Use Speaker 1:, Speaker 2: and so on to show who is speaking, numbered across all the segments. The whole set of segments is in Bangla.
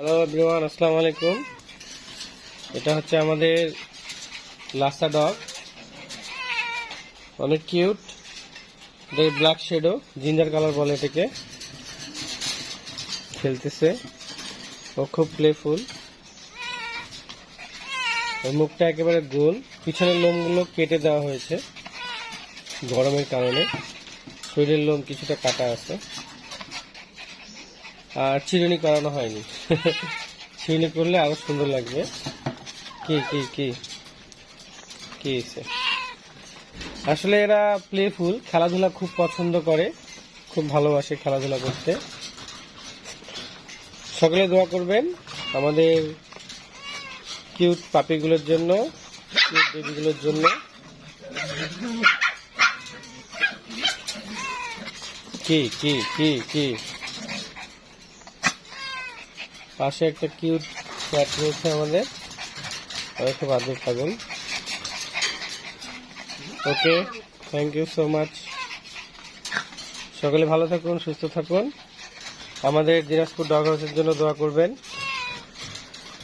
Speaker 1: হ্যালো এভরিওয়ান, আসসালামু আলাইকুম। এটা হচ্ছে আমাদের লাসা ডগ, অনেক কিউট। এটা ব্ল্যাক শেডো, জিঞ্জার কালার বলে এটাকে। খেলতেছে, ও খুব প্লেফুল। ওর মুখটা একেবারে গোল, পিছনের লোমগুলো কেটে দেওয়া হয়েছে গরমের কারণে। শরীরের লোম কিছুটা কাটা আছে, আর চিরুনি করানো হয়নি। চিরুনি করলে আরো সুন্দর লাগবে। কি কি কি কি আসলে এরা প্লেফুল, খেলাধুলা খুব পছন্দ করে, খুব ভালোবাসে খেলাধুলা করতে। সকলে দোয়া করবেন আমাদের কিউট পাপিগুলোর জন্য, কিউট বেবিগুলোর জন্য। কি কি কি কি পাশে একটা কিউট ক্যাট রয়েছে আমাদের, খুব আদর পাগল। ওকে, থ্যাংক ইউ সো মাচ। সকলে ভালো থাকুন, সুস্থ থাকুন। আমাদের দিনাজপুর ডগ হাউসের জন্য দোয়া করবেন,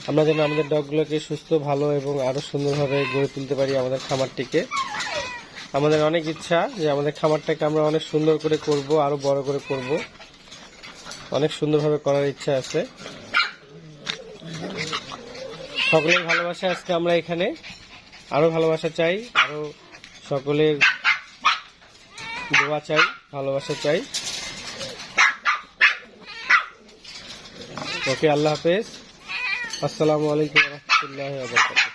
Speaker 1: আমরা যেন আমাদের ডগগুলোকে সুস্থ, ভালো এবং আরো সুন্দরভাবে গড়ে তুলতে পারি আমাদের খামারটিকে। আমাদের অনেক ইচ্ছা যে আমাদের খামারটাকে আমরা অনেক সুন্দর করে করব, আরো বড় করে করব, অনেক সুন্দরভাবে করার ইচ্ছা আছে। সকলের ভালোবাসা আজকে আমরা এখানে, আরো ভালোবাসা চাই, আরো সকলের দোয়া চাই, ভালোবাসা চাই। ওকে, আল্লাহ হাফেজ, আসসালামু আলাইকুম ওয়া রাহমাতুল্লাহি ওয়া বারাকাতুহু।